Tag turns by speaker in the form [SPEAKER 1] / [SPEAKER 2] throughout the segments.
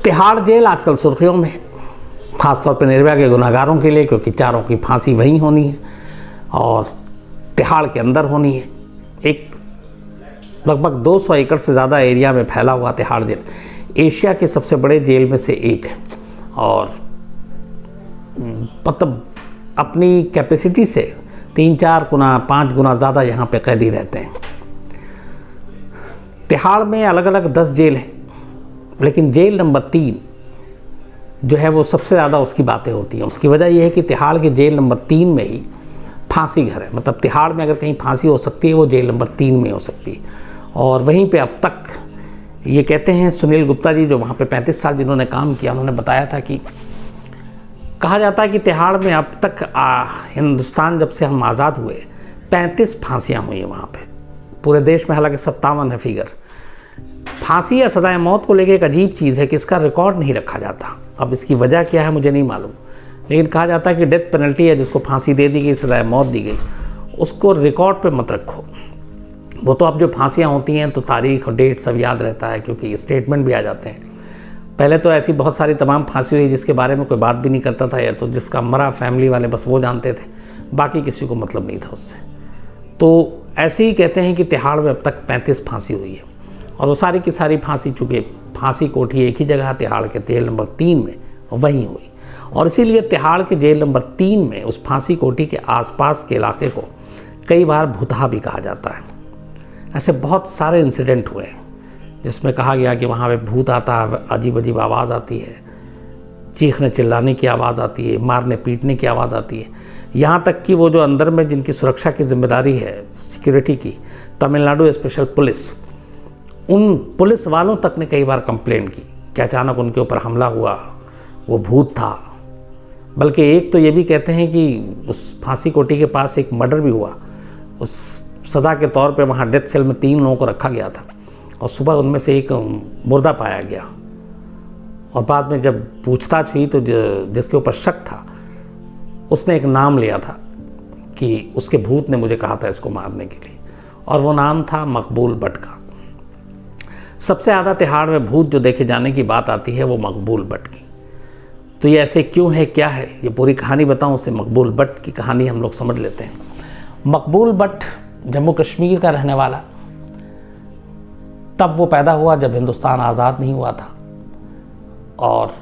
[SPEAKER 1] Tihar jail आजकल सुर्खियों में है, खासतौर पर निर्भया के गुनहगारों के लिए, क्योंकि चारों की फांसी वहीं होनी है और तिहाड़ के अंदर होनी है। एक लगभग 200 एकड़ से ज़्यादा एरिया में फैला हुआ तिहाड़ जेल एशिया के सबसे बड़े जेल में से एक है और मतलब अपनी कैपेसिटी से 3-4 गुना 5 गुना ज़्यादा यहाँ पे कैदी रहते हैं। तिहाड़ में अलग अलग 10 जेल हैं, लेकिन जेल नंबर 3 जो है वो सबसे ज़्यादा उसकी बातें होती हैं। उसकी वजह यह है कि तिहाड़ के जेल नंबर 3 में ही फांसी घर है। मतलब तिहाड़ में अगर कहीं फांसी हो सकती है वो जेल नंबर 3 में हो सकती है। और वहीं पे अब तक ये कहते हैं सुनील गुप्ता जी, जो वहाँ पे 35 साल जिन्होंने काम किया, उन्होंने बताया था कि कहा जाता है कि तिहाड़ में अब तक हिंदुस्तान जब से हम आज़ाद हुए 35 फांसियाँ हुई हैं वहाँ पे। पूरे देश में हालांकि 57 है फिगर। फांसी या सजाए मौत को लेकर एक अजीब चीज़ है कि इसका रिकॉर्ड नहीं रखा जाता। अब इसकी वजह क्या है मुझे नहीं मालूम, लेकिन कहा जाता है कि डेथ पेनल्टी है, जिसको फांसी दे दी गई, सजाए मौत दी गई, उसको रिकॉर्ड पे मत रखो। वो तो अब जो फांसियाँ होती हैं तो तारीख और डेट सब याद रहता है, क्योंकि स्टेटमेंट भी आ जाते हैं। पहले तो ऐसी बहुत सारी तमाम फांसी हुई जिसके बारे में कोई बात भी नहीं करता था, या तो जिसका मरा फैमिली वाले बस वो जानते थे, बाकी किसी को मतलब नहीं था उससे। तो ऐसे ही कहते हैं कि तिहाड़ में अब तक 35 फांसी हुई है और वो सारी की सारी फांसी, चूँकि फांसी कोठी एक ही जगह तिहाड़ के जेल नंबर 3 में वहीं हुई, और इसीलिए तिहाड़ के जेल नंबर 3 में उस फांसी कोठी के आसपास के इलाके को कई बार भूतहा भी कहा जाता है। ऐसे बहुत सारे इंसिडेंट हुए हैं जिसमें कहा गया कि वहाँ पे भूत आता है, अजीब अजीब आवाज़ आती है, चीखने चिल्लाने की आवाज़ आती है, मारने पीटने की आवाज़ आती है। यहाँ तक कि वो जो अंदर में जिनकी सुरक्षा की जिम्मेदारी है सिक्योरिटी की, तमिलनाडु स्पेशल पुलिस, उन पुलिस वालों तक ने कई बार कंप्लेंट की कि अचानक उनके ऊपर हमला हुआ, वो भूत था। बल्कि एक तो ये भी कहते हैं कि उस फांसी कोठी के पास एक मर्डर भी हुआ। उस सज़ा के तौर पे वहाँ डेथ सेल में 3 लोगों को रखा गया था और सुबह उनमें से एक मुर्दा पाया गया, और बाद में जब पूछताछ हुई तो जिसके ऊपर शक था उसने एक नाम लिया था कि उसके भूत ने मुझे कहा था इसको मारने के लिए, और वो नाम था मकबूल बट का। सबसे ज़्यादा तिहाड़ में भूत जो देखे जाने की बात आती है वो मकबूल बट की। तो ये ऐसे क्यों है, क्या है, ये पूरी कहानी बताऊं उससे मकबूल बट की कहानी हम लोग समझ लेते हैं। मकबूल बट जम्मू कश्मीर का रहने वाला, तब वो पैदा हुआ जब हिंदुस्तान आज़ाद नहीं हुआ था और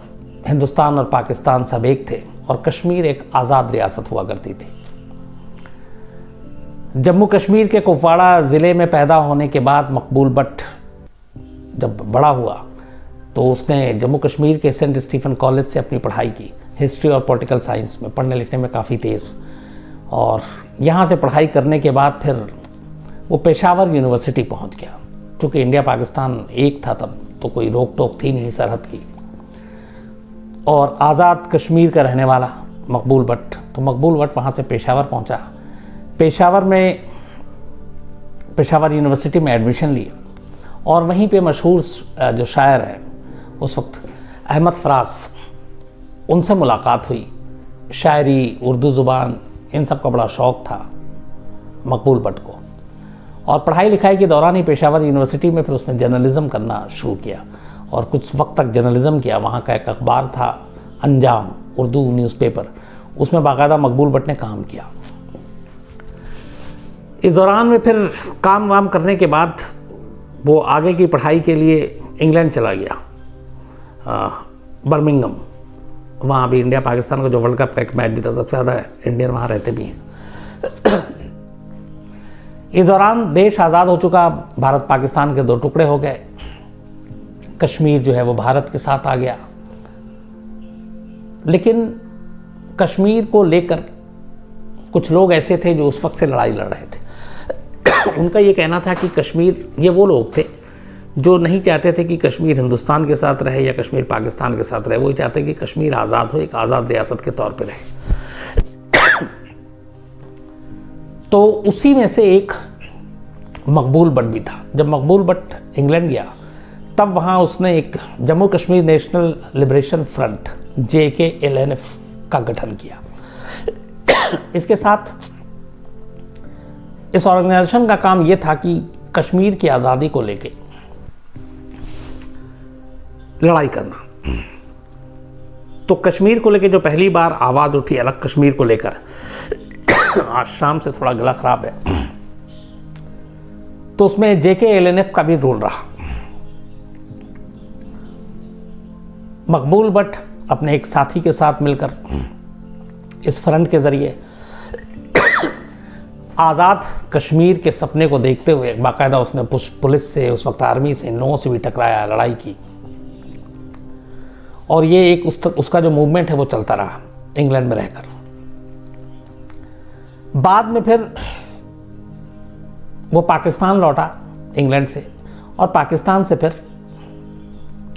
[SPEAKER 1] हिंदुस्तान और पाकिस्तान सब एक थे और कश्मीर एक आज़ाद रियासत हुआ करती थी। जम्मू कश्मीर के कुपवाड़ा ज़िले में पैदा होने के बाद मकबूल बट जब बड़ा हुआ तो उसने जम्मू कश्मीर के सेंट स्टीफन कॉलेज से अपनी पढ़ाई की, हिस्ट्री और पॉलिटिकल साइंस में, पढ़ने लिखने में काफ़ी तेज़। और यहाँ से पढ़ाई करने के बाद फिर वो पेशावर यूनिवर्सिटी पहुँच गया। चूँकि इंडिया पाकिस्तान एक था तब, तो कोई रोक टोक थी नहीं सरहद की, और आज़ाद कश्मीर का रहने वाला मकबूल बट, तो मकबूल बट वहाँ से पेशावर पहुँचा। पेशावर यूनिवर्सिटी में एडमिशन लिया और वहीं पे मशहूर जो शायर हैं उस वक्त अहमद फराज, उनसे मुलाकात हुई। शायरी, उर्दू ज़ुबान, इन सब का बड़ा शौक़ था मकबूल बट को, और पढ़ाई लिखाई के दौरान ही पेशावर यूनिवर्सिटी में फिर उसने जर्नलिज़म करना शुरू किया और कुछ वक्त तक जर्नलिज़म किया। वहाँ का एक अखबार था अंजाम, उर्दू न्यूज़पेपर, उसमें बाकायदा मकबूल बट ने काम किया। इस दौरान में फिर काम वाम करने के बाद वो आगे की पढ़ाई के लिए इंग्लैंड चला गया, बर्मिंघम। वहाँ भी इंडिया पाकिस्तान का जो वर्ल्ड कप का एक मैच भी था, सबसे ज़्यादा इंडियन वहाँ रहते भी हैं। इस दौरान देश आज़ाद हो चुका, भारत पाकिस्तान के 2 टुकड़े हो गए, कश्मीर जो है वो भारत के साथ आ गया। लेकिन कश्मीर को लेकर कुछ लोग ऐसे थे जो उस वक्त से लड़ाई लड़ रहे थे। उनका ये कहना था कि कश्मीर, ये वो लोग थे जो नहीं चाहते थे कि कश्मीर हिंदुस्तान के साथ रहे या कश्मीर पाकिस्तान के साथ रहे, वो ही चाहते कि कश्मीर आज़ाद हो, एक आज़ाद रियासत के तौर पे रहे। तो उसी में से एक मकबूल बट भी था। जब मकबूल बट इंग्लैंड गया तब वहाँ उसने एक Jammu Kashmir national liberation front JKLNF का गठन किया। इसके साथ इस ऑर्गेनाइजेशन का काम ये था कि कश्मीर की आज़ादी को लेके लड़ाई करना। तो कश्मीर को लेकर जो पहली बार आवाज़ उठी अलग कश्मीर को लेकर, आज शाम से थोड़ा गला खराब है, तो उसमें JK-LNF का भी रोल रहा। मकबूल भट्ट अपने एक साथी के साथ मिलकर इस फ्रंट के जरिए आज़ाद कश्मीर के सपने को देखते हुए बाकायदा उसने पुलिस से, उस वक्त आर्मी से, इन लोगों से भी टकराया, लड़ाई की। और ये एक उसका जो मूवमेंट है वो चलता रहा इंग्लैंड में रहकर। बाद में फिर वो पाकिस्तान लौटा इंग्लैंड से, और पाकिस्तान से फिर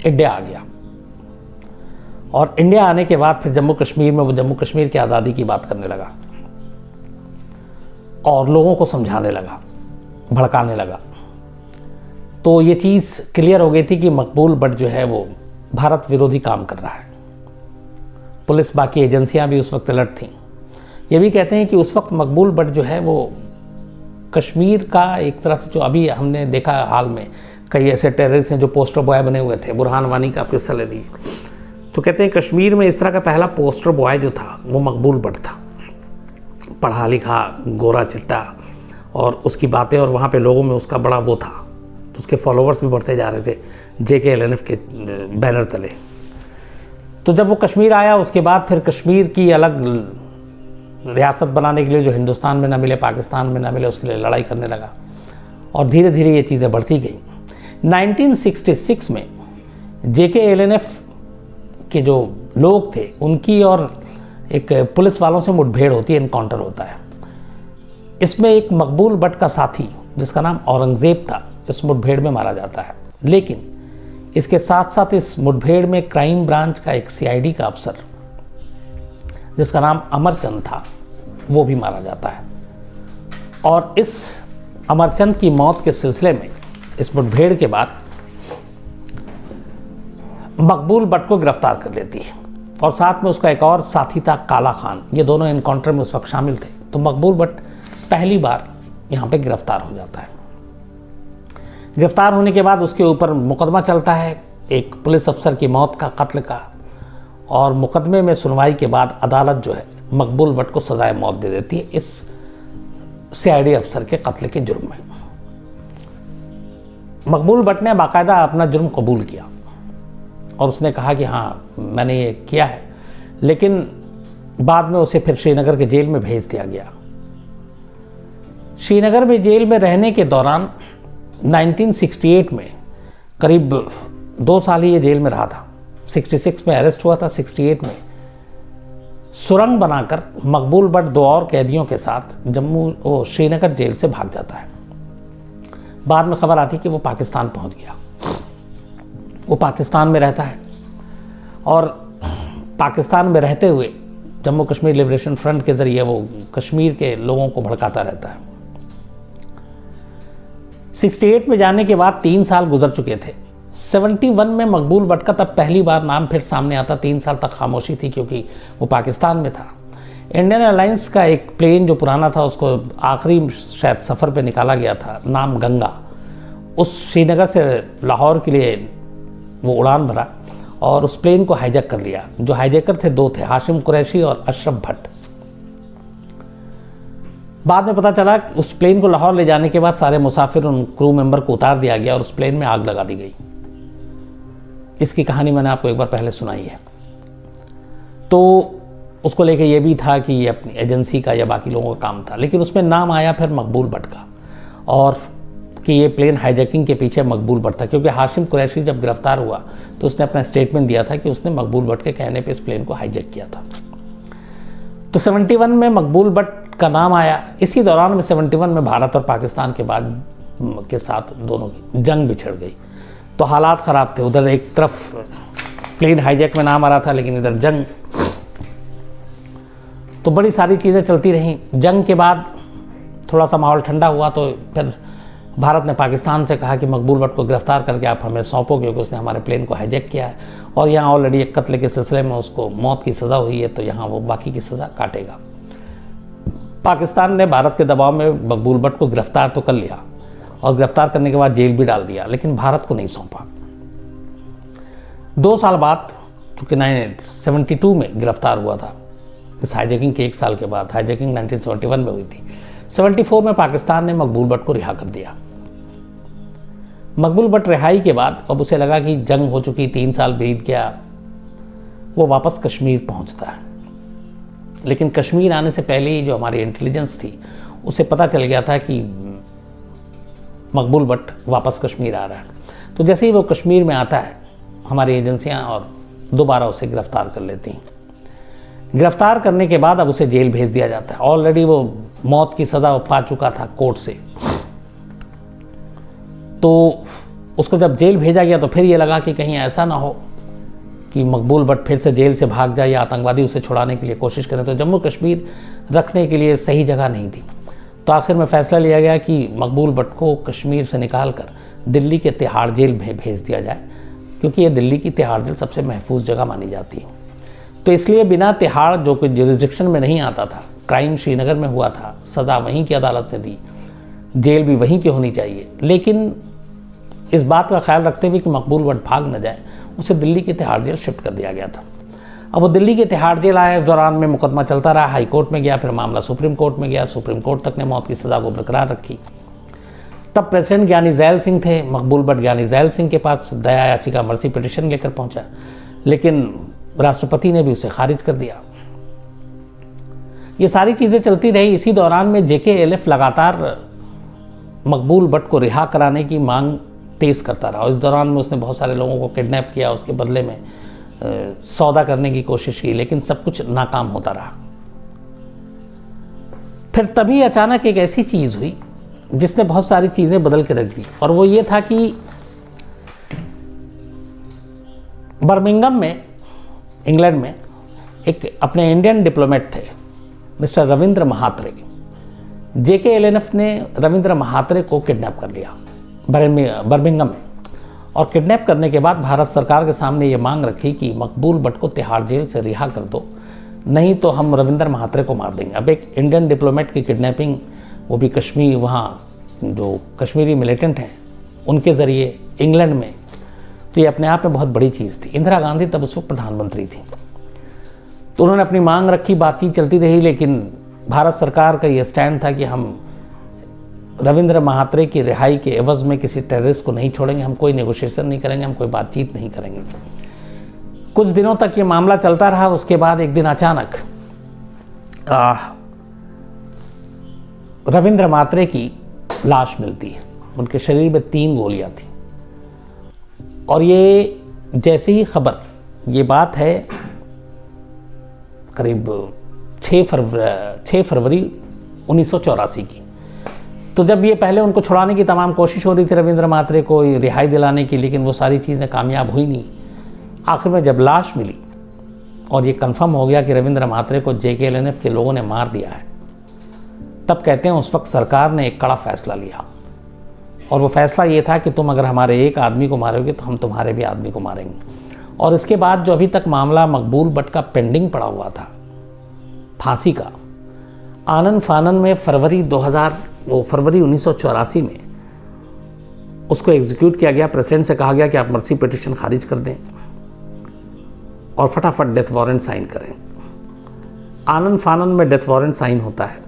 [SPEAKER 1] इंडिया आ गया। और इंडिया आने के बाद फिर जम्मू कश्मीर में वो जम्मू कश्मीर की आज़ादी की बात करने लगा और लोगों को समझाने लगा, भड़काने लगा। तो ये चीज़ क्लियर हो गई थी कि मकबूल भट्ट जो है वो भारत विरोधी काम कर रहा है। पुलिस, बाकी एजेंसियां भी उस वक्त अलर्ट थीं। ये भी कहते हैं कि उस वक्त मकबूल भट्ट जो है वो कश्मीर का एक तरह से, जो अभी हमने देखा हाल में कई ऐसे टेररिस्ट हैं जो पोस्टर बॉय बने हुए थे, बुरहान वानी का आप किस्सा ले लीजिए, तो कहते हैं कश्मीर में इस तरह का पहला पोस्टर बॉय जो था वो मकबूल भट्ट था। पढ़ा लिखा, गोरा चिट्टा, और उसकी बातें, और वहाँ पे लोगों में उसका बड़ा वो था, तो उसके फॉलोअर्स भी बढ़ते जा रहे थे JK-LNF के बैनर तले। तो जब वो कश्मीर आया उसके बाद फिर कश्मीर की अलग रियासत बनाने के लिए जो हिंदुस्तान में ना मिले, पाकिस्तान में ना मिले, उसके लिए लड़ाई करने लगा और धीरे धीरे ये चीज़ें बढ़ती गई। 1966 में JK-LNF के जो लोग थे उनकी और एक पुलिस वालों से मुठभेड़ होती है, इनकाउंटर होता है। इसमें एक मकबूल भट्ट का साथी जिसका नाम औरंगजेब था इस मुठभेड़ में मारा जाता है। लेकिन इसके साथ साथ इस मुठभेड़ में क्राइम ब्रांच का एक CID का अफसर जिसका नाम अमरचंद था वो भी मारा जाता है। और इस अमरचंद की मौत के सिलसिले में इस मुठभेड़ के बाद मकबूल भट्ट को गिरफ्तार कर लेती है, और साथ में उसका एक और साथी था काला खान। ये दोनों एनकाउंटर में उस वक्त शामिल थे। तो मकबूल भट्ट पहली बार यहाँ पे गिरफ्तार हो जाता है। गिरफ्तार होने के बाद उसके ऊपर मुकदमा चलता है एक पुलिस अफसर की मौत का, कत्ल का, और मुकदमे में सुनवाई के बाद अदालत जो है मकबूल भट्ट को सजाए मौत दे देती है इस CID अफसर के कत्ल के जुर्म में। मकबूल भट्ट ने बाकायदा अपना जुर्म कबूल किया और उसने कहा कि हाँ मैंने ये किया है, लेकिन बाद में उसे फिर श्रीनगर के जेल में भेज दिया गया। श्रीनगर में जेल में रहने के दौरान 1968 में करीब 2 साल ही ये जेल में रहा था। 66 में अरेस्ट हुआ था, 68 में सुरंग बनाकर मकबूल भट्ट 2 और कैदियों के साथ श्रीनगर जेल से भाग जाता है। बाद में खबर आती कि वो पाकिस्तान पहुंच गया। वो पाकिस्तान में रहता है और पाकिस्तान में रहते हुए जम्मू कश्मीर लिबरेशन फ्रंट के ज़रिए वो कश्मीर के लोगों को भड़काता रहता है। 68 में जाने के बाद 3 साल गुजर चुके थे। 71 में मकबूल भट्ट का तब पहली बार नाम फिर सामने आता। 3 साल तक खामोशी थी क्योंकि वो पाकिस्तान में था। इंडियन एयरलाइंस का एक प्लेन जो पुराना था उसको आखिरी शायद सफ़र पे निकाला गया था, नाम गंगा। उस श्रीनगर से लाहौर के लिए वो उड़ान भरा और उस प्लेन को हाईजैक कर लिया। जो हाईजैकर थे 2 थे, हाशिम कुरैशी और अशरफ भट्ट। बाद में पता चला कि उस प्लेन को लाहौर ले जाने के बाद सारे मुसाफिर उन क्रू मेंबर को उतार दिया गया और उस प्लेन में आग लगा दी गई। इसकी कहानी मैंने आपको एक बार पहले सुनाई है। तो उसको लेके ये भी था कि ये अपनी एजेंसी का या बाकी लोगों का काम था, लेकिन उसमें नाम आया फिर मकबूल भट्ट का और कि ये प्लेन हाईजैकिंग के पीछे मकबूल भट्ट था, क्योंकि हाशिम कुरैशी जब गिरफ्तार हुआ तो उसने अपना स्टेटमेंट दिया था कि उसने मकबूल भट्ट के कहने पे इस प्लेन को हाईजैक किया था। तो 71 में मकबूल भट्ट का नाम आया। इसी दौरान में 71 में भारत और पाकिस्तान के साथ दोनों की जंग बिछड़ गई। तो हालात ख़राब थे। उधर एक तरफ प्लेन हाईजैक में नाम आ रहा था, लेकिन इधर जंग। तो बड़ी सारी चीज़ें चलती रहीं। जंग के बाद थोड़ा सा माहौल ठंडा हुआ तो फिर भारत ने पाकिस्तान से कहा कि मकबूल भट्ट को गिरफ्तार करके आप हमें सौंपो, क्योंकि उसने हमारे प्लेन को हाईजैक किया है और यहाँ ऑलरेडी एक कत्ल के सिलसिले में उसको मौत की सज़ा हुई है, तो यहाँ वो बाकी की सज़ा काटेगा। पाकिस्तान ने भारत के दबाव में मकबूल भट्ट को गिरफ्तार तो कर लिया और गिरफ्तार करने के बाद जेल भी डाल दिया, लेकिन भारत को नहीं सौंपा। 2 साल बाद, चूँकि 1972 में गिरफ्तार हुआ था, इस हाईजैकिंग के 1 साल के बाद, हाईजैकिंग 1971 में हुई थी, 74 में पाकिस्तान ने मकबूल भट्ट को रिहा कर दिया। मकबूल भट्ट रिहाई के बाद अब उसे लगा कि जंग हो चुकी, 3 साल बीत गया, वो वापस कश्मीर पहुंचता है। लेकिन कश्मीर आने से पहले ही जो हमारी इंटेलिजेंस थी उसे पता चल गया था कि मकबूल भट्ट वापस कश्मीर आ रहा है। तो जैसे ही वो कश्मीर में आता है, हमारी एजेंसियां और दोबारा उसे गिरफ्तार कर लेती हैं। गिरफ्तार करने के बाद अब उसे जेल भेज दिया जाता है। ऑलरेडी वो मौत की सज़ा पा चुका था कोर्ट से, तो उसको जब जेल भेजा गया तो फिर ये लगा कि कहीं ऐसा ना हो कि मकबूल भट्ट फिर से जेल से भाग जाए या आतंकवादी उसे छुड़ाने के लिए कोशिश करें। तो जम्मू कश्मीर रखने के लिए सही जगह नहीं थी। तो आखिर में फैसला लिया गया कि मकबूल भट्ट को कश्मीर से निकाल कर दिल्ली के तिहाड़ जेल में भेज दिया जाए, क्योंकि ये दिल्ली की तिहाड़ जेल सबसे महफूज जगह मानी जाती है। तो इसलिए बिना तिहाड़, जो कोई जुरिस्डिक्शन में नहीं आता था, क्राइम श्रीनगर में हुआ था, सज़ा वहीं की अदालत ने दी, जेल भी वहीं की होनी चाहिए, लेकिन इस बात का ख्याल रखते हुए कि मकबूल भट्ट भाग न जाए, उसे दिल्ली के तिहाड़ जेल शिफ्ट कर दिया गया था। अब वो दिल्ली के तिहाड़ जेल आया, इस दौरान में मुकदमा चलता रहा, हाई कोर्ट में गया, फिर मामला सुप्रीम कोर्ट में गया, सुप्रीम कोर्ट तक ने मौत की सज़ा को बरकरार रखी। तब प्रेसिडेंट ज्ञानी ज़ैल सिंह थे। मकबूल भट्ट ज्ञानी ज़ैल सिंह के पास दया याचिका, मर्सी पिटिशन लेकर पहुंचा, लेकिन राष्ट्रपति ने भी उसे खारिज कर दिया। ये सारी चीज़ें चलती रही। इसी दौरान में JKLF लगातार मकबूल भट्ट को रिहा कराने की मांग तेज़ करता रहा। इस दौरान में उसने बहुत सारे लोगों को किडनैप किया, उसके बदले में सौदा करने की कोशिश की, लेकिन सब कुछ नाकाम होता रहा। फिर तभी अचानक एक ऐसी चीज़ हुई जिसने बहुत सारी चीज़ें बदल के रख दी, और वो ये था कि बर्मिंघम में, इंग्लैंड में, एक अपने इंडियन डिप्लोमेट थे मिस्टर रविंद्र महात्रे। JKLF ने रविंद्र महात्रे को किडनैप कर लिया बर्मिंघम में, और किडनैप करने के बाद भारत सरकार के सामने ये मांग रखी कि मकबूल भट्ट को तिहाड़ जेल से रिहा कर दो, नहीं तो हम रविंद्र महात्रे को मार देंगे। अब एक इंडियन डिप्लोमेट की किडनैपिंग, वो भी कश्मीर, वहाँ जो कश्मीरी मिलिटेंट हैं उनके ज़रिए इंग्लैंड में, तो ये अपने आप में बहुत बड़ी चीज़ थी। इंदिरा गांधी तब उस वक्त प्रधानमंत्री थी, तो उन्होंने अपनी मांग रखी, बातचीत चलती रही, लेकिन भारत सरकार का ये स्टैंड था कि हम रविंद्र महात्रे की रिहाई के एवज में किसी टेररिस्ट को नहीं छोड़ेंगे, हम कोई नेगोशिएशन नहीं करेंगे, हम कोई बातचीत नहीं करेंगे। कुछ दिनों तक ये मामला चलता रहा। उसके बाद एक दिन अचानक रविंद्र महात्रे की लाश मिलती है। उनके शरीर में 3 गोलियां थी, और ये जैसे ही खबर, ये बात है करीब 6 फरवरी 1984 की। तो जब ये पहले उनको छुड़ाने की तमाम कोशिश हो रही थी, रविंद्र महात्रे को रिहाई दिलाने की, लेकिन वो सारी चीज़ें कामयाब हुई नहीं। आखिर में जब लाश मिली और ये कंफर्म हो गया कि रविंद्र महात्रे को JKLF के लोगों ने मार दिया है, तब कहते हैं उस वक्त सरकार ने एक कड़ा फैसला लिया, और वो फैसला ये था कि तुम अगर हमारे एक आदमी को मारोगे तो हम तुम्हारे भी आदमी को मारेंगे। और इसके बाद जो अभी तक मामला मकबूल भट्ट का पेंडिंग पड़ा हुआ था, फांसी का, आनन फानन में फरवरी 1984 में उसको एग्जीक्यूट किया गया। प्रेसिडेंट से कहा गया कि आप मर्सी पिटिशन खारिज कर दें और फटाफट डेथ वारंट साइन करें। आनन फानन में डेथ वारंट साइन होता है।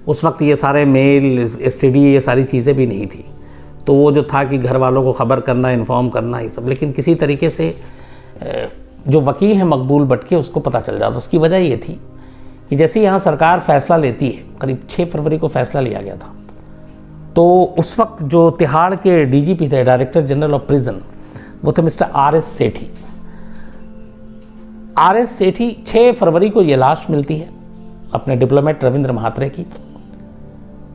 [SPEAKER 1] उस वक्त ये सारे मेल, STD, ये सारी चीज़ें भी नहीं थी, तो वो जो था कि घर वालों को ख़बर करना, इन्फॉर्म करना, ये सब, लेकिन किसी तरीके से जो वकील हैं मकबूल भट्ट के, उसको पता चल जाता। उसकी वजह ये थी कि जैसे यहाँ सरकार फैसला लेती है, करीब 6 फरवरी को फैसला लिया गया था, तो उस वक्त जो तिहाड़ के DGP थे, डायरेक्टर जनरल ऑफ प्रिजन, वो थे मिस्टर RS सेठी। RS सेठी, 6 फरवरी को ये लाश मिलती है अपने डिप्लोमेट रविंद्र महात्रे की।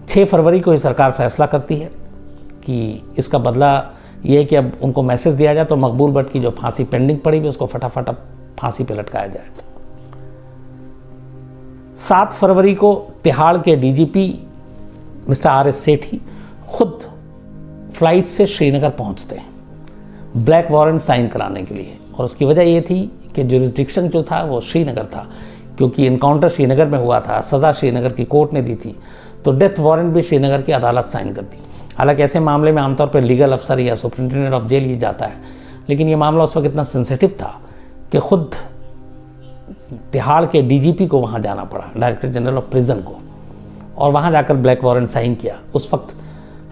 [SPEAKER 1] 6 फरवरी को ये सरकार फैसला करती है कि इसका बदला ये है कि अब उनको मैसेज दिया जाए तो मकबूल भट्ट की जो फांसी पेंडिंग पड़ी हुई उसको फटाफट अब फांसी पे लटकाया जाए। 7 फरवरी को तिहाड़ के DGP मिस्टर RS सेठी खुद फ्लाइट से श्रीनगर पहुंचते हैं ब्लैक वारंट साइन कराने के लिए, और उसकी वजह ये थी कि जुरिस्डिक्शन जो था वो श्रीनगर था, क्योंकि इनकाउंटर श्रीनगर में हुआ था, सज़ा श्रीनगर की कोर्ट ने दी थी, तो डेथ वारंट भी श्रीनगर की अदालत साइन करती। हालांकि ऐसे मामले में आमतौर पर लीगल अफसर या सुप्रिंटेंडेंट ऑफ जेल ये जाता है, लेकिन ये मामला उस वक्त इतना सेंसिटिव था कि खुद तिहाड़ के डीजीपी को वहाँ जाना पड़ा, डायरेक्टर जनरल ऑफ प्रिजन को, और वहाँ जाकर ब्लैक वारंट साइन किया। उस वक्त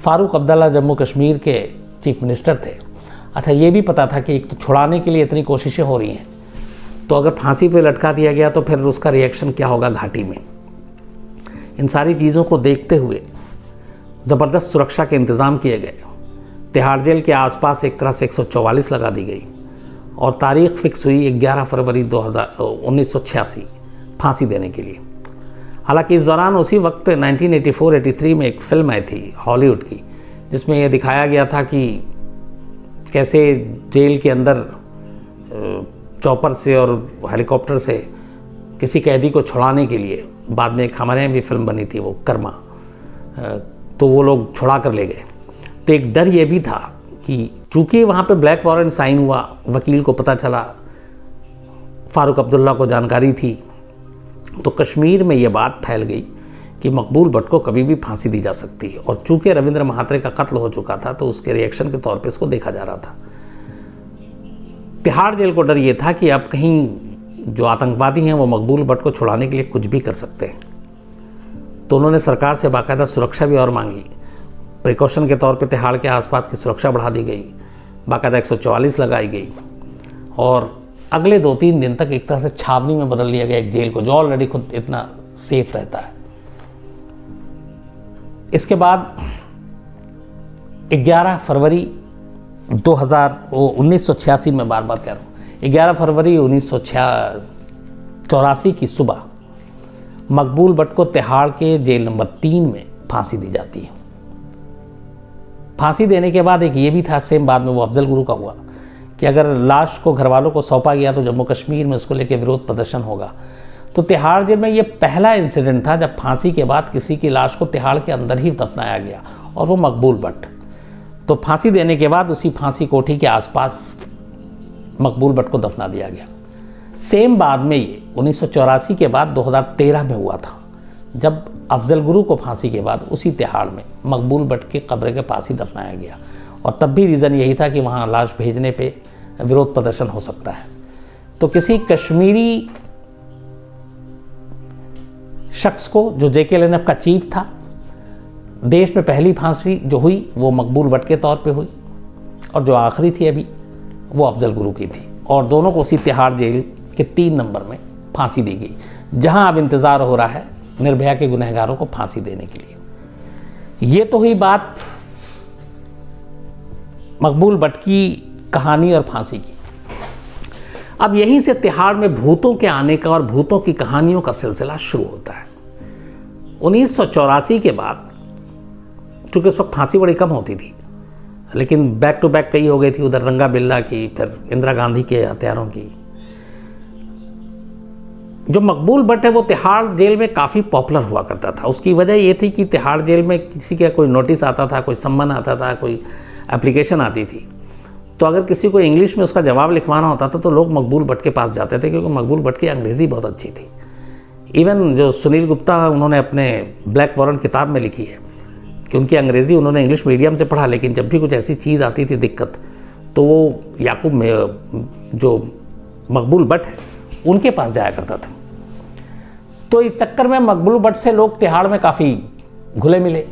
[SPEAKER 1] फारूक अब्दुल्ला जम्मू कश्मीर के चीफ मिनिस्टर थे। अच्छा, ये भी पता था कि एक तो छुड़ाने के लिए इतनी कोशिशें हो रही हैं, तो अगर फांसी पे लटका दिया गया तो फिर उसका रिएक्शन क्या होगा घाटी में। इन सारी चीज़ों को देखते हुए ज़बरदस्त सुरक्षा के इंतज़ाम किए गए। तिहाड़ जेल के आसपास एक तरह से 144 लगा दी गई और तारीख फिक्स हुई 11 फरवरी 1986 फांसी देने के लिए। हालांकि इस दौरान उसी वक्त 1984-83 में एक फिल्म आई थी हॉलीवुड की, जिसमें यह दिखाया गया था कि कैसे जेल के अंदर चॉपर से और हेलीकॉप्टर से किसी कैदी को छुड़ाने के लिए, बाद में एक हमारे यहाँ भी फिल्म बनी थी वो कर्मा, तो वो लोग छुड़ा कर ले गए। तो एक डर ये भी था कि चूंकि वहाँ पे ब्लैक वारंट साइन हुआ, वकील को पता चला, फारूक अब्दुल्ला को जानकारी थी, तो कश्मीर में ये बात फैल गई कि मकबूल भट्ट को कभी भी फांसी दी जा सकती है। और चूंकि रविंद्र महात्रे का कत्ल हो चुका था तो उसके रिएक्शन के तौर पे इसको देखा जा रहा था। तिहाड़ जेल को डर ये था कि अब कहीं जो आतंकवादी हैं वो मकबूल भट्ट को छुड़ाने के लिए कुछ भी कर सकते हैं। तो उन्होंने सरकार से बाकायदा सुरक्षा भी और मांगी। प्रिकॉशन के तौर पे तिहाड़ के आसपास की सुरक्षा बढ़ा दी गई, बाकायदा 144 लगाई गई और अगले 2-3 दिन तक एक तरह से छावनी में बदल दिया गया एक जेल को, जो ऑलरेडी खुद इतना सेफ रहता है। इसके बाद 11 फरवरी 1986 में बार बार कह रहा हूँ, 11 फरवरी 1984 की सुबह मकबूल भट्ट को तिहाड़ के जेल नंबर 3 में फांसी दी जाती है। फांसी देने के बाद एक ये भी था, सेम बाद में वो अफजल गुरु का हुआ, कि अगर लाश को घर वालों को सौंपा गया तो जम्मू कश्मीर में उसको लेकर विरोध प्रदर्शन होगा। तो तिहाड़ जेल में ये पहला इंसिडेंट था जब फांसी के बाद किसी की लाश को तिहाड़ के अंदर ही दफनाया गया, और वो मकबूल भट्ट। तो फांसी देने के बाद उसी फांसी कोठी के आसपास मकबूल भट्ट को दफना दिया गया। सेम बाद में ये 1984 के बाद 2013 में हुआ था, जब अफजल गुरु को फांसी के बाद उसी तिहाड़ में मकबूल भट्ट के कब्र के पास ही दफनाया गया। और तब भी रीज़न यही था कि वहाँ लाश भेजने पे विरोध प्रदर्शन हो सकता है। तो किसी कश्मीरी शख्स को, जो JKLNF का चीफ था, देश में पहली फांसी जो हुई वो मकबूल भट्ट के तौर पे हुई, और जो आखिरी थी अभी वो अफजल गुरु की थी। और दोनों को उसी तिहाड़ जेल के 3 नंबर में फांसी दी गई, जहां अब इंतज़ार हो रहा है निर्भया के गुनहगारों को फांसी देने के लिए। ये तो हुई बात मकबूल भट्ट की कहानी और फांसी की। अब यहीं से तिहाड़ में भूतों के आने का और भूतों की कहानियों का सिलसिला शुरू होता है। 1984 के बाद, चूंकि उस वक्त फांसी बड़ी कम होती थी, लेकिन बैक टू बैक कई हो गई थी, उधर रंगा बिल्ला की, फिर इंदिरा गांधी के हत्यारों की। जो मकबूल भट्ट है वो तिहाड़ जेल में काफ़ी पॉपुलर हुआ करता था। उसकी वजह ये थी कि तिहाड़ जेल में किसी का कोई नोटिस आता था, कोई सम्मन आता था, कोई एप्लीकेशन आती थी, तो अगर किसी को इंग्लिश में उसका जवाब लिखवाना होता था तो लोग मकबूल भट्ट के पास जाते थे, क्योंकि मकबूल भट्ट की अंग्रेज़ी बहुत अच्छी थी। इवन जो सुनील गुप्ता, उन्होंने अपने ब्लैक वारंट किताब में लिखी है कि उनकी अंग्रेज़ी उन्होंने इंग्लिश मीडियम से पढ़ा, लेकिन जब भी कुछ ऐसी चीज़ आती थी दिक्कत, तो वो याकूब में जो मकबूल भट्ट है उनके पास जाया करता था। तो इस चक्कर में मकबूल भट्ट से लोग तिहाड़ में काफ़ी घुले मिले।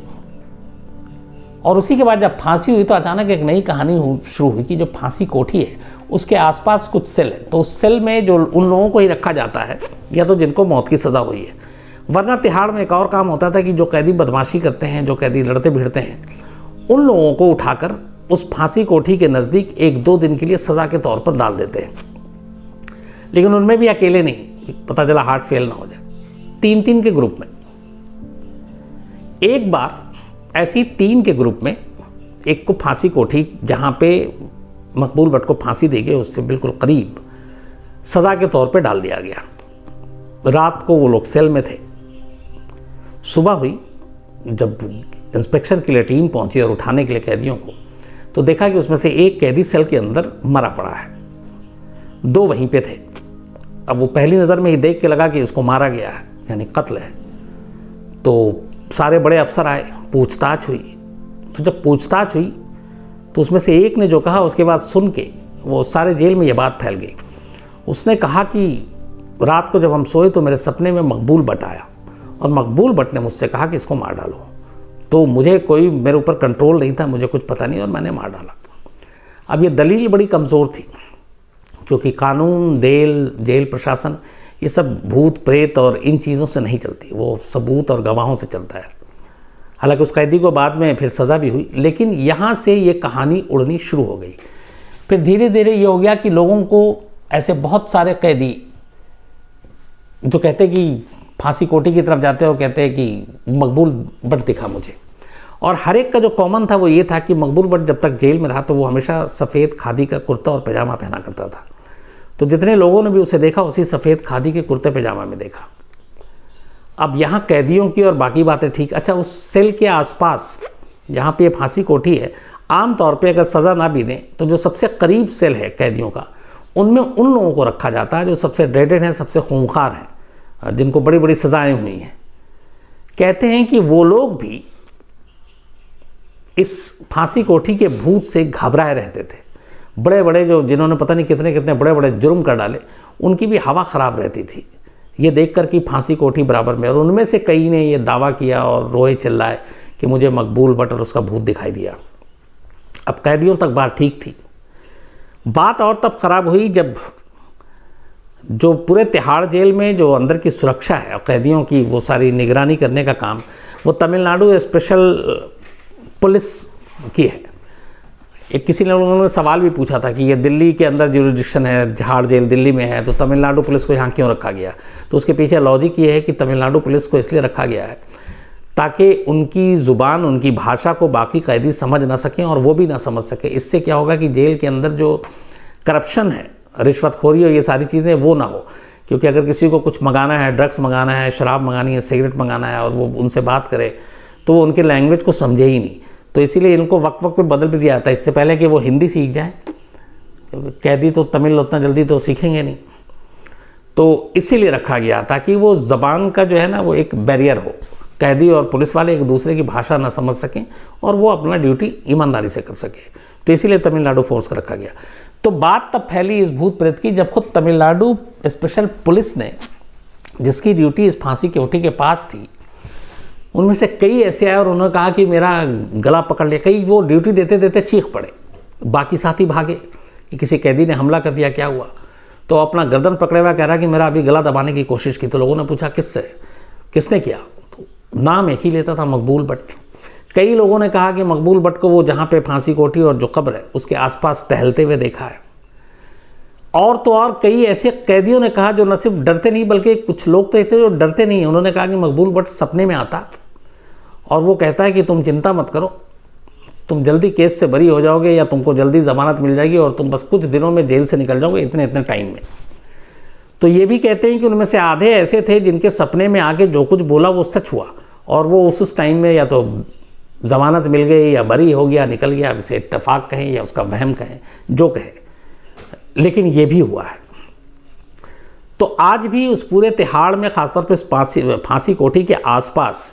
[SPEAKER 1] और उसी के बाद जब फांसी हुई तो अचानक एक नई कहानी शुरू हुई कि जो फांसी कोठी है उसके आसपास कुछ सेल है, तो उस सेल में जो उन लोगों को ही रखा जाता है या तो जिनको मौत की सज़ा हुई है। वरना तिहाड़ में एक और काम होता था कि जो कैदी बदमाशी करते हैं, जो कैदी लड़ते भिड़ते हैं, उन लोगों को उठाकर उस फांसी कोठी के नज़दीक 1-2 दिन के लिए सज़ा के तौर पर डाल देते हैं। लेकिन उनमें भी अकेले नहीं, पता चला हार्ट फेल ना हो जाए, 3-3 के ग्रुप में। एक बार ऐसी 3 के ग्रुप में एक को फांसी कोठी जहाँ पे मकबूल भट्ट को फांसी दी गई उससे बिल्कुल करीब सज़ा के तौर पे डाल दिया गया। रात को वो लोग सेल में थे। सुबह हुई, जब इंस्पेक्शन के लिए टीम पहुंची और उठाने के लिए कैदियों को, तो देखा कि उसमें से एक कैदी सेल के अंदर मरा पड़ा है, 2 वहीं पे थे। अब वो पहली नज़र में ही देख के लगा कि इसको मारा गया है, यानी कत्ल है। तो सारे बड़े अफसर आए, पूछताछ हुई। तो जब पूछताछ हुई तो उसमें से एक ने जो कहा उसके बाद सुन के वो सारे जेल में ये बात फैल गई। उसने कहा कि रात को जब हम सोए तो मेरे सपने में मकबूल भट्ट आया और मकबूल भट्ट ने मुझसे कहा कि इसको मार डालो। तो मुझे कोई मेरे ऊपर कंट्रोल नहीं था, मुझे कुछ पता नहीं और मैंने मार डाला। अब ये दलील बड़ी कमज़ोर थी क्योंकि कानून, जेल प्रशासन ये सब भूत प्रेत और इन चीज़ों से नहीं चलती, वो सबूत और गवाहों से चलता है। हालांकि उस कैदी को बाद में फिर सज़ा भी हुई, लेकिन यहाँ से ये कहानी उड़नी शुरू हो गई। फिर धीरे धीरे ये हो गया कि लोगों को ऐसे बहुत सारे कैदी जो कहते कि फांसी कोठी की तरफ जाते हैं और कहते हैं कि मकबूल भट्ट दिखा मुझे, और हर एक का जो कॉमन था वो ये था कि मकबूल भट्ट जब तक जेल में रहा तो वो हमेशा सफ़ेद खादी का कुर्ता और पैजामा पहना करता था। तो जितने लोगों ने भी उसे देखा उसी सफ़ेद खादी के कुर्ते पैजामा में देखा। अब यहाँ कैदियों की और बाकी बातें ठीक। अच्छा, उस सेल के आसपास जहाँ पे ये फांसी कोठी है, आम तौर पे अगर सज़ा ना भी दें तो जो सबसे करीब सेल है कैदियों का, उनमें उन लोगों को रखा जाता है जो सबसे ड्रेडेड हैं, सबसे खूंखार हैं, जिनको बड़ी बड़ी सज़ाएँ हुई हैं। कहते हैं कि वो लोग भी इस फांसी कोठी के भूत से घबराए रहते थे। बड़े बड़े जो जिन्होंने पता नहीं कितने कितने बड़े बड़े जुर्म कर डाले, उनकी भी हवा ख़राब रहती थी ये देखकर कि फांसी कोठी बराबर में। और उनमें से कई ने ये दावा किया और रोए चिल्लाए कि मुझे मकबूल भट्ट और उसका भूत दिखाई दिया। अब कैदियों तक बात ठीक थी, बात और तब ख़राब हुई जब जो पूरे तिहाड़ जेल में जो अंदर की सुरक्षा है और कैदियों की वो सारी निगरानी करने का काम वो तमिलनाडु स्पेशल पुलिस की है। एक किसी ने लोगों ने सवाल भी पूछा था कि ये दिल्ली के अंदर ज्यूरिडिक्शन है, तिहाड़ जेल दिल्ली में है, तो तमिलनाडु पुलिस को यहाँ क्यों रखा गया। तो उसके पीछे लॉजिक ये है कि तमिलनाडु पुलिस को इसलिए रखा गया है ताकि उनकी ज़ुबान, उनकी भाषा को बाकी कैदी समझ ना सकें और वो भी ना समझ सके। इससे क्या होगा कि जेल के अंदर जो करप्शन है, रिश्वतखोरी और ये सारी चीज़ें वो ना हो। क्योंकि अगर किसी को कुछ मंगाना है, ड्रग्स मंगाना है, शराब मंगानी है, सिगरेट मंगाना है और वो उनसे बात करे तो वो उनके लैंग्वेज को समझे ही नहीं। तो इसीलिए इनको वक्त वक्त पे बदल भी दिया जाता है, इससे पहले कि वो हिंदी सीख जाएं। कैदी तो तमिल उतना जल्दी तो सीखेंगे नहीं, तो इसीलिए रखा गया ताकि वो ज़बान का जो है ना वो एक बैरियर हो, कैदी और पुलिस वाले एक दूसरे की भाषा ना समझ सकें और वो अपना ड्यूटी ईमानदारी से कर सके। तो इसीलिए तमिलनाडु फोर्स का रखा गया। तो बात तब फैली इस भूत प्रेत की जब खुद तमिलनाडु स्पेशल पुलिस ने, जिसकी ड्यूटी इस फांसी कोठी के पास थी, उनमें से कई ऐसे आए और उन्होंने कहा कि मेरा गला पकड़ लिया। कई वो ड्यूटी देते देते चीख पड़े, बाकी साथी भागे कि किसी कैदी ने हमला कर दिया, क्या हुआ। तो अपना गर्दन पकड़े हुआ कह रहा कि मेरा अभी गला दबाने की कोशिश की। तो लोगों ने पूछा किससे, किसने किया। तो नाम एक ही लेता था, मकबूल भट्ट। कई लोगों ने कहा कि मकबूल भट्ट को वो जहाँ पे फांसी कोठी और जो कब्र है उसके आसपास टहलते हुए देखा है। और तो और कई ऐसे कैदियों ने कहा जो न सिर्फ डरते नहीं बल्कि कुछ लोग तो ऐसे जो डरते नहीं हैं। उन्होंने कहा कि मकबूल भट्ट सपने में आता और वो कहता है कि तुम चिंता मत करो, तुम जल्दी केस से बरी हो जाओगे या तुमको जल्दी ज़मानत मिल जाएगी और तुम बस कुछ दिनों में जेल से निकल जाओगे, इतने इतने टाइम में। तो ये भी कहते हैं कि उनमें से आधे ऐसे थे जिनके सपने में आके जो कुछ बोला वो सच हुआ और वो उस टाइम में या तो ज़मानत मिल गई या बरी हो गया, निकल गया। इसे इत्तेफाक कहें या उसका वहम कहें, जो कहें, लेकिन ये भी हुआ है। तो आज भी उस पूरे तिहाड़ में, खासतौर पर फांसी कोठी के आसपास,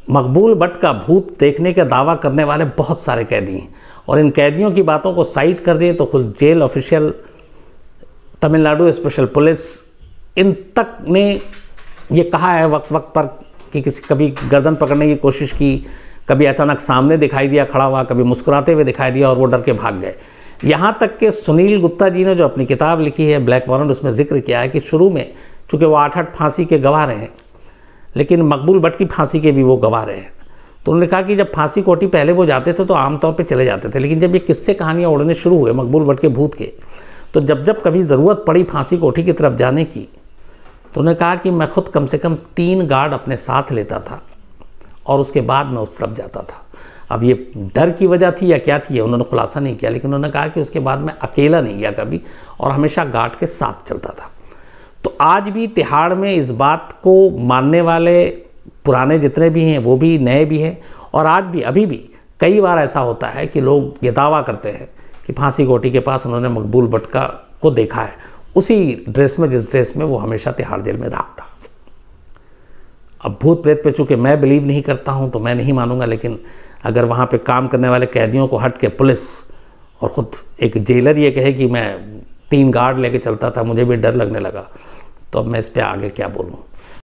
[SPEAKER 1] मकबूल भट्ट का भूत देखने का दावा करने वाले बहुत सारे कैदी हैं। और इन कैदियों की बातों को साइड कर दें तो खुद jail official, Tamil Nadu special police, इन तक ने ये कहा है वक्त वक्त पर कि किसी कभी गर्दन पकड़ने की कोशिश की, कभी अचानक सामने दिखाई दिया खड़ा हुआ, कभी मुस्कुराते हुए दिखाई दिया और वो डर के भाग गए। यहाँ तक कि सुनील गुप्ता जी ने जो अपनी किताब लिखी है ब्लैक वारंट, उसमें जिक्र किया है कि शुरू में चूँकि वो 8-8 फांसी के गवाह रहे हैं, लेकिन मकबूल भट्ट की फांसी के भी वो गवाह रहे हैं। तो उन्होंने कहा कि जब फांसी कोठी पहले वो जाते थे तो आमतौर पे चले जाते थे, लेकिन जब ये किस्से कहानियाँ उड़ने शुरू हुए मकबूल भट्ट के भूत के, तो जब जब कभी ज़रूरत पड़ी फांसी कोठी की तरफ जाने की, तो उन्होंने कहा कि मैं खुद कम से कम 3 गार्ड अपने साथ लेता था और उसके बाद मैं उस तरफ जाता था। अब ये डर की वजह थी या क्या थी, उन्होंने खुलासा नहीं किया, लेकिन उन्होंने कहा कि उसके बाद मैं अकेला नहीं गया कभी और हमेशा गार्ड के साथ चलता था। तो आज भी तिहाड़ में इस बात को मानने वाले पुराने जितने भी हैं, वो भी, नए भी हैं। और आज भी, अभी भी कई बार ऐसा होता है कि लोग ये दावा करते हैं कि फांसी कोठी के पास उन्होंने मकबूल भट्ट को देखा है, उसी ड्रेस में जिस ड्रेस में वो हमेशा तिहाड़ जेल में रहा था। अब भूत प्रेत पे चूँकि मैं बिलीव नहीं करता हूँ तो मैं नहीं मानूंगा, लेकिन अगर वहाँ पे काम करने वाले कैदियों को हट के पुलिस और ख़ुद एक जेलर ये कहे कि मैं 3 गार्ड लेके चलता था, मुझे भी डर लगने लगा, तो अब मैं इस पर आगे क्या बोलूँ।